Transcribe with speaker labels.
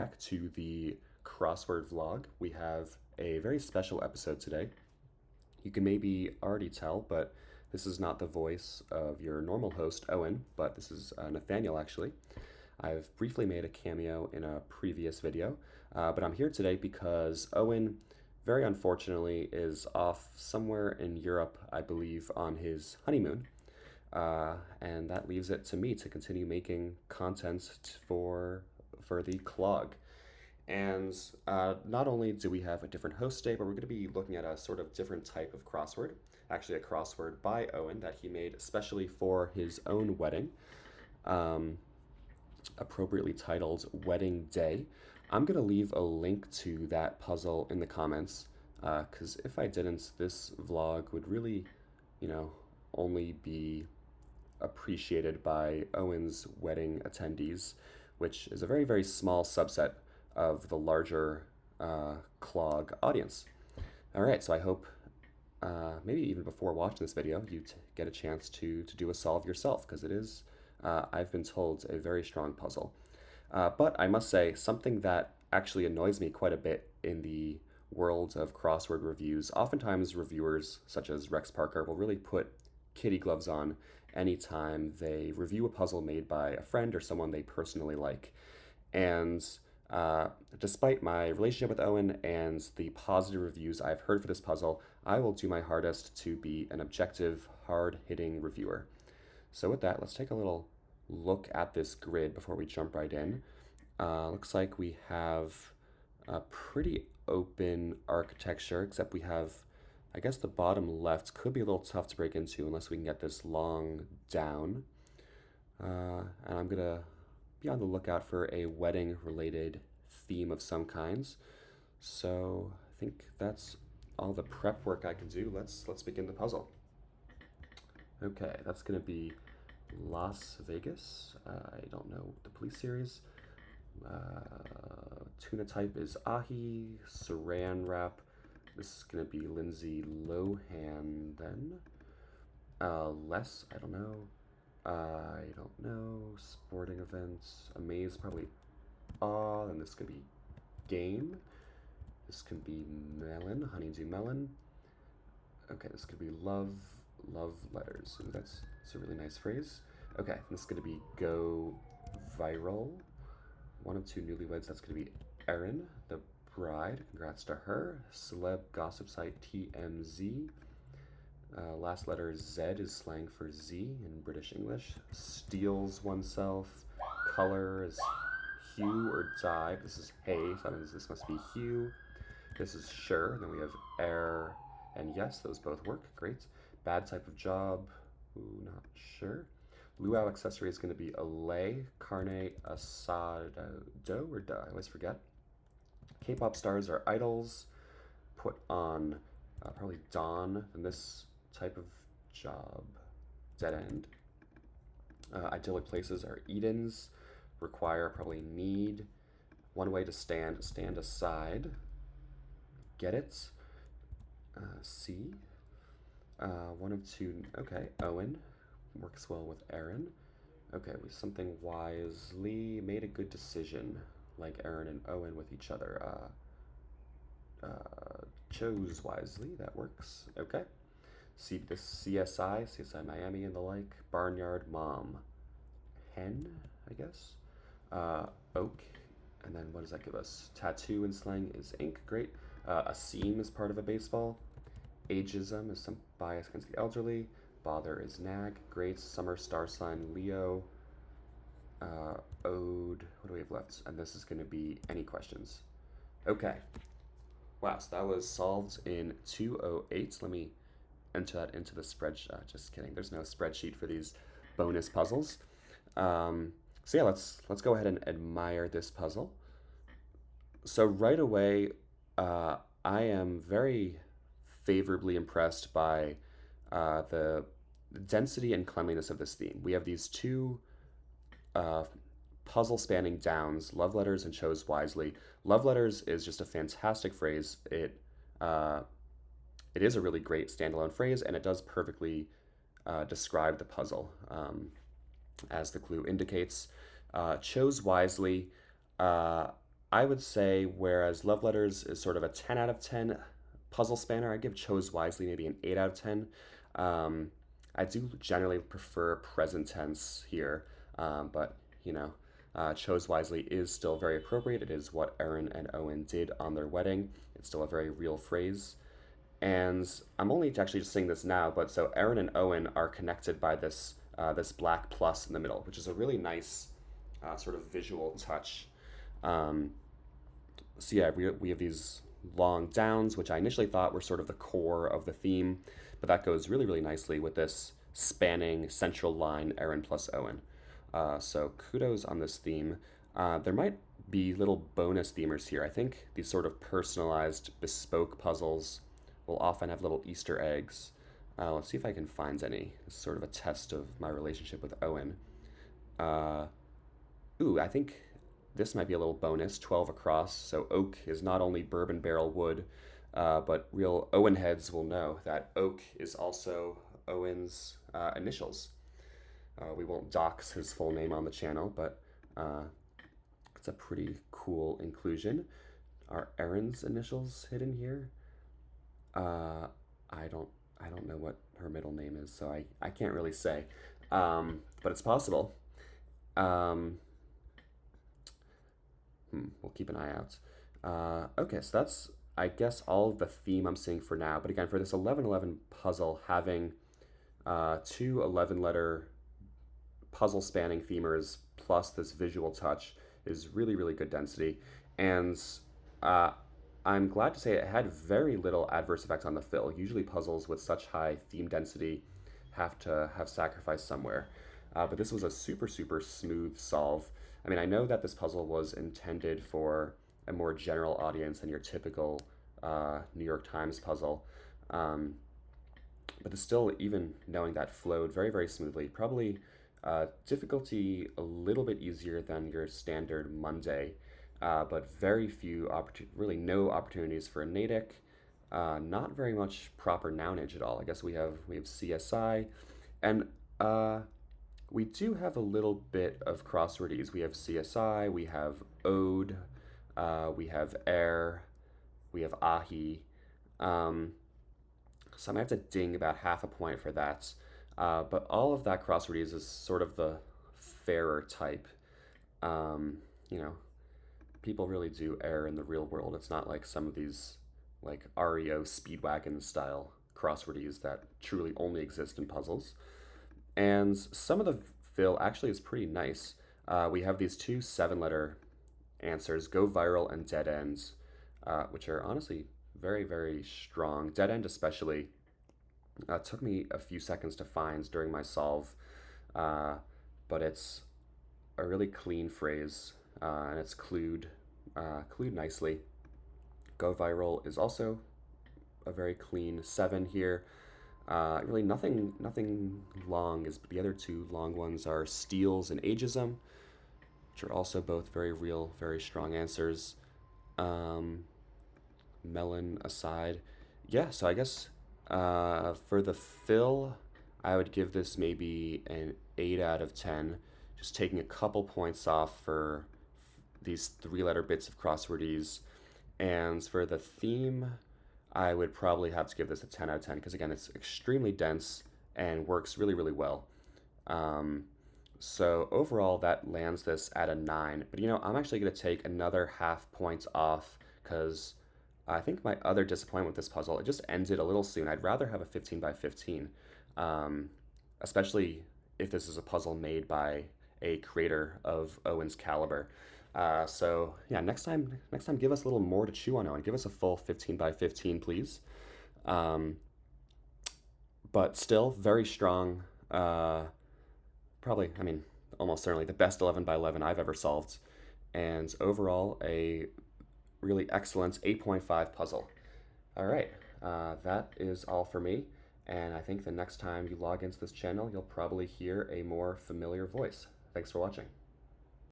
Speaker 1: back to the crossword vlog. We have a very special episode today. You can maybe already tell, but this is not the voice of your normal host, Owen, but this is Nathaniel actually. I've briefly made a cameo in a previous video, but I'm here today because Owen, very unfortunately, is off somewhere in Europe, I believe, on his honeymoon. And that leaves it to me to continue making content for the clog. And not only do we have a different host today, but we're going to be looking at a sort of different type of crossword. Actually, a crossword by Owen that he made especially for his own wedding, um, appropriately titled Wedding Day. I'm going to leave a link to that puzzle in the comments because if I didn't, this vlog would really, you know, only be appreciated by Owen's wedding attendees, which is a very, very small subset of the larger clog audience. All right, so I hope maybe even before watching this video, you get a chance to do a solve yourself, because it is, I've been told, a very strong puzzle. But I must say, something that actually annoys me quite a bit in the world of crossword reviews, oftentimes reviewers such as Rex Parker will really put kitty gloves on anytime they review a puzzle made by a friend or someone they personally like. And despite my relationship with Owen and the positive reviews I've heard for this puzzle, I will do my hardest to be an objective, hard-hitting reviewer. So with that, let's take a little look at this grid before we jump right in. Looks like we have a pretty open architecture, except we have, I guess the bottom left could be a little tough to break into unless we can get this long down. And I'm gonna be on the lookout for a wedding related theme of some kinds. So I think that's all the prep work I can do. Let's begin the puzzle. Okay, that's gonna be Las Vegas. I don't know the police series. Tuna type is ahi. Saran wrap. This is gonna be Lindsay Lohan then. Less, I don't know. I don't know. Sporting events. Amaze, probably awe. Then this could be game. This could be melon, honeydew melon. Okay, this could be love letters. Ooh, that's a really nice phrase. Okay, this is gonna be go viral. One of two newlyweds, that's gonna be Erin, the bride. Congrats to her. Celeb gossip site TMZ. Last letter Z is slang for Z in British English. Steals oneself. Color is hue or dye. This is hay, so that means this must be hue. This is sure. And then we have air and yes, those both work. Great. Bad type of job. Ooh, not sure. Luau accessory is going to be a lay. Carne asado or da. I always forget. K-pop stars are idols. Put on probably Dawn in this type of job. Dead end. Idyllic places are Edens. Require probably need. One way to stand aside. Get it? C. One of two. Okay, Owen works well with Erin. Okay, we something wisely made a good decision, like Erin and Owen with each other. Chose wisely. That works. Okay. See this CSI Miami and the like. Barnyard mom. Hen, I guess. Oak. And then what does that give us? Tattoo in slang is ink. Great. A seam is part of a baseball. Ageism is some bias against the elderly. Bother is nag. Great. Summer star sign Leo. Ode. What do we have left? And this is going to be any questions. Okay. Wow, so that was solved in 2:08. Let me enter that into the spreadsheet. Just kidding. There's no spreadsheet for these bonus puzzles. So yeah, let's go ahead and admire this puzzle. So right away, I am very favorably impressed by the density and cleanliness of this theme. We have these two puzzle spanning downs, love letters and chose wisely. Love letters is just a fantastic phrase. It is a really great standalone phrase, and it does perfectly describe the puzzle, as the clue indicates. Chose wisely. I would say whereas Love Letters is sort of a 10 out of 10 puzzle spanner, I'd give Chose Wisely maybe an 8 out of 10. Um, I do generally prefer present tense here, but you know, Chose Wisely is still very appropriate. It is what Erin and Owen did on their wedding. It's still a very real phrase. And I'm only actually just saying this now, but so Erin and Owen are connected by this black plus in the middle, which is a really nice sort of visual touch. Um, so yeah, we have these long downs, which I initially thought were sort of the core of the theme, but that goes really, really nicely with this spanning central line, Erin plus Owen. So kudos on this theme. There might be little bonus themers here. I think these sort of personalized, bespoke puzzles will often have little Easter eggs. Let's see if I can find any. This is sort of a test of my relationship with Owen. Uh, I think this might be a little bonus, 12 across. So oak is not only bourbon barrel wood, but real Owen heads will know that oak is also Owen's initials. We won't dox his full name on the channel, but uh, it's a pretty cool inclusion. Are Erin's initials hidden here? Uh, I don't I don't know what her middle name is, so I can't really say. But it's possible. Um, we'll keep an eye out. Okay, so that's, I guess, all of the theme I'm seeing for now. But again, for this 1111 puzzle, having two 11 letter puzzle spanning themers plus this visual touch is really, really good density. And uh, I'm glad to say it had very little adverse effect on the fill. Usually, puzzles with such high theme density have to have sacrifice somewhere. But this was a super, super smooth solve. I mean, I know that this puzzle was intended for a more general audience than your typical New York Times puzzle. Um, but it's still, even knowing that, flowed very, very smoothly. Probably difficulty a little bit easier than your standard Monday, but very few, really no opportunities for a nadic. Not very much proper nounage at all. I guess we have CSI, and we do have a little bit of crosswordese. We have CSI, we have ode, we have air, we have ahi. Um, so I'm gonna have to ding about half a point for that. But all of that crosswordese is sort of the fairer type. Um, you know, people really do err in the real world. It's not like some of these like REO Speedwagon style crosswordese that truly only exist in puzzles. And some of the fill actually is pretty nice. We have these two 7 letter answers, go viral and dead ends, which are honestly very, very strong. Dead end, especially, took me a few seconds to find during my solve, uh, but it's a really clean phrase, and it's clued nicely. Go viral is also a very clean 7 here. Really nothing long. Is the other two long ones are steals and ageism, which are also both very real, very strong answers. Um, Melon aside, yeah. So I guess for the fill, I would give this maybe an 8 out of 10. Just taking a couple points off for these 3 letter bits of crosswordese, and for the theme, I would probably have to give this a 10 out of 10 because, again, it's extremely dense and works really, really well. Um, so overall, that lands this at a 9. But I'm actually going to take another half point off because I think my other disappointment with this puzzle, it just ended a little soon. I'd rather have a 15 by 15, um, especially if this is a puzzle made by a creator of Owen's caliber. So yeah, next time, give us a little more to chew on, Owen. Give us a full 15 by 15, please. Um, but still very strong. Probably, I mean, almost certainly the best 11 by 11 I've ever solved, and overall a really excellent 8.5 puzzle. All right, that is all for me, and I think the next time you log into this channel, you'll probably hear a more familiar voice. Thanks for watching.